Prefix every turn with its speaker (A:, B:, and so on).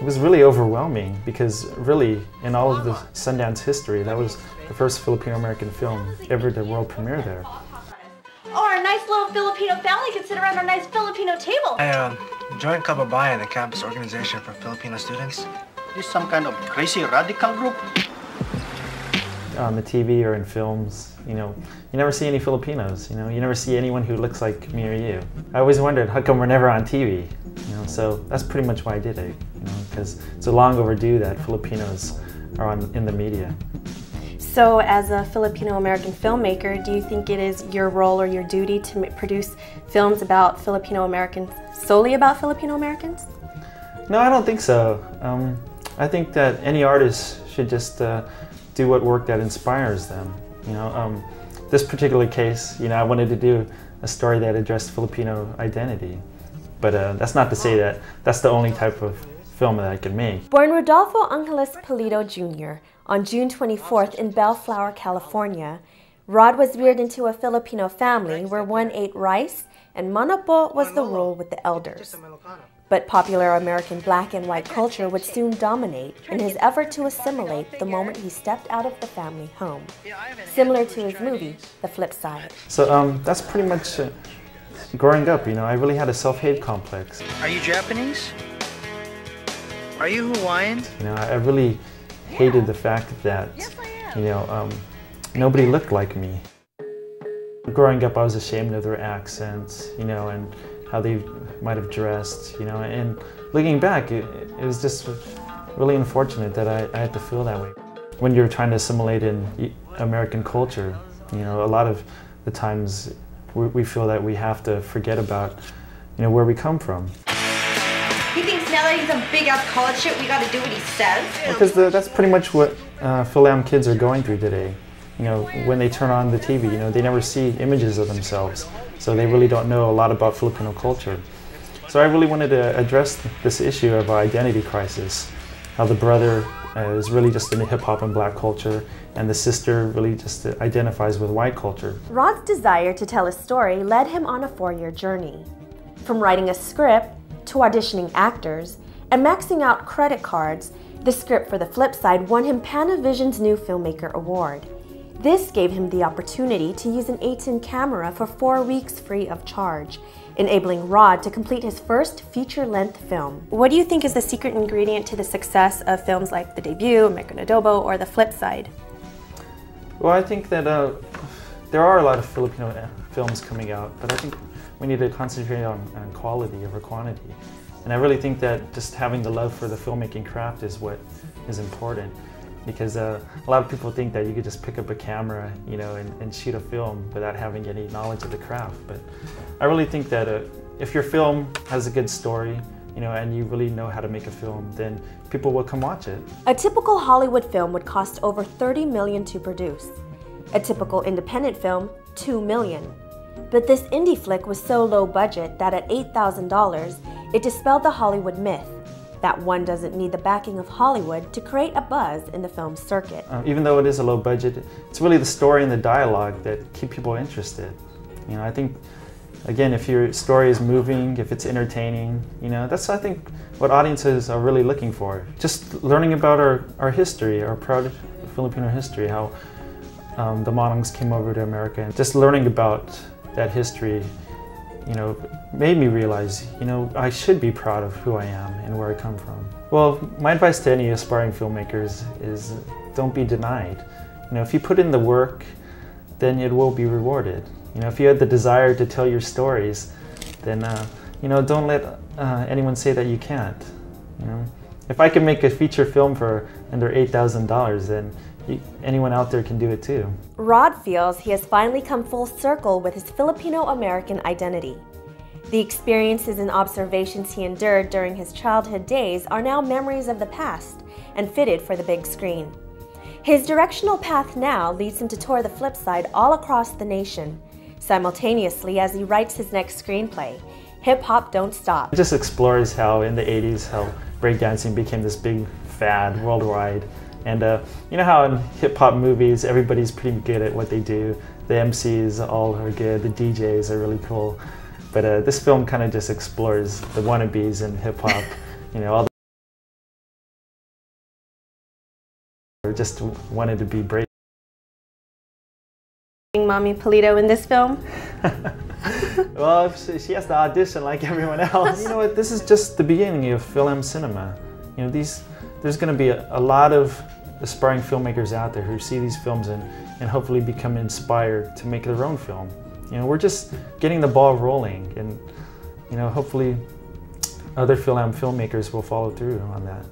A: was really overwhelming because really in all of the Sundance history, that was the first Filipino American film ever to world premiere there.
B: Oh, our nice little Filipino family can sit around our nice Filipino table.
C: I joined Kababayan, the campus organization for Filipino students.
D: This some kind of crazy radical group?
A: On the TV or in films, you never see any Filipinos, you never see anyone who looks like me or you. I always wondered, how come we're never on TV? So that's pretty much why I did it, because it's long overdue that Filipinos are in the media.
E: So as a Filipino American filmmaker, do you think it is your role or your duty to produce films about Filipino Americans, solely about Filipino Americans?
A: No, I don't think so. I think that any artist should just do what work that inspires them. This particular case, I wanted to do a story that addressed Filipino identity. But that's not to say that that's the only type of film that I can make.
E: Born Rodolfo Angeles Pulido Jr. on June 24th in Bellflower, California, Rod was reared into a Filipino family where one ate rice and manopo was the rule with the elders. But popular American black and white culture would soon dominate in his effort to assimilate the moment he stepped out of the family home. Similar to his movie, The Flip Side.
A: So that's pretty much growing up, I really had a self-hate complex.
D: Are you Japanese? Are you Hawaiian?
A: I really hated the fact that, nobody looked like me. Growing up, I was ashamed of their accents, and how they might have dressed, and looking back, it was just really unfortunate that I had to feel that way. When you're trying to assimilate in American culture, a lot of the times we feel that we have to forget about, where we come from.
B: He thinks now that he's a big-ass college shit, we gotta do what he says?
A: Because that's pretty much what Fil-Am kids are going through today. When they turn on the TV, they never see images of themselves. So they really don't know a lot about Filipino culture. So I really wanted to address this issue of our identity crisis. How the brother is really just into hip-hop and black culture, and the sister really just identifies with white culture.
E: Rod's desire to tell a story led him on a 4-year journey. From writing a script, to auditioning actors, and maxing out credit cards, the script for The Flip Side won him Panavision's New Filmmaker Award. This gave him the opportunity to use an 8-in camera for 4 weeks free of charge, enabling Rod to complete his first feature-length film. What do you think is the secret ingredient to the success of films like The Debut, American Adobo, or The Flip Side?
A: Well, I think that there are a lot of Filipino films coming out, but I think we need to concentrate on quality over quantity. And I really think that just having the love for the filmmaking craft is what is important. Because a lot of people think that you could just pick up a camera, and shoot a film without having any knowledge of the craft. But I really think that if your film has a good story, and you really know how to make a film, then people will come watch it.
E: A typical Hollywood film would cost over $30 million to produce. A typical independent film, $2 million. But this indie flick was so low budget that at $8,000, it dispelled the Hollywood myth that one doesn't need the backing of Hollywood to create a buzz in the film circuit.
A: Even though it is a low budget, it's really the story and the dialogue that keep people interested. I think, again, if your story is moving, if it's entertaining, that's, I think, what audiences are really looking for. Just learning about our history, our proud Filipino history, how the Manongs came over to America, and just learning about that history, made me realize, I should be proud of who I am and where I come from. Well, my advice to any aspiring filmmakers is don't be denied. If you put in the work, then it will be rewarded. If you had the desire to tell your stories, then, don't let anyone say that you can't. If I can make a feature film for under $8,000, then anyone out there can do it too.
E: Rod feels he has finally come full circle with his Filipino American identity. The experiences and observations he endured during his childhood days are now memories of the past and fitted for the big screen. His directional path now leads him to tour The Flip Side all across the nation, simultaneously as he writes his next screenplay, Hip Hop Don't Stop.
A: It just explores how in the 80s, how breakdancing became this big fad worldwide. And you know how in hip-hop movies, everybody's pretty good at what they do. The MCs all are good, the DJs are really cool. But this film kind of just explores the wannabes in hip-hop, all the just wanted to be brave.
E: Mommy Pulido in this film?
A: Well, she has to audition like everyone else. You know what, this is just the beginning of film cinema. You know, there's going to be a lot of aspiring filmmakers out there who see these films and hopefully become inspired to make their own film. You know, we're just getting the ball rolling, and you know, hopefully other filmmakers will follow through on that.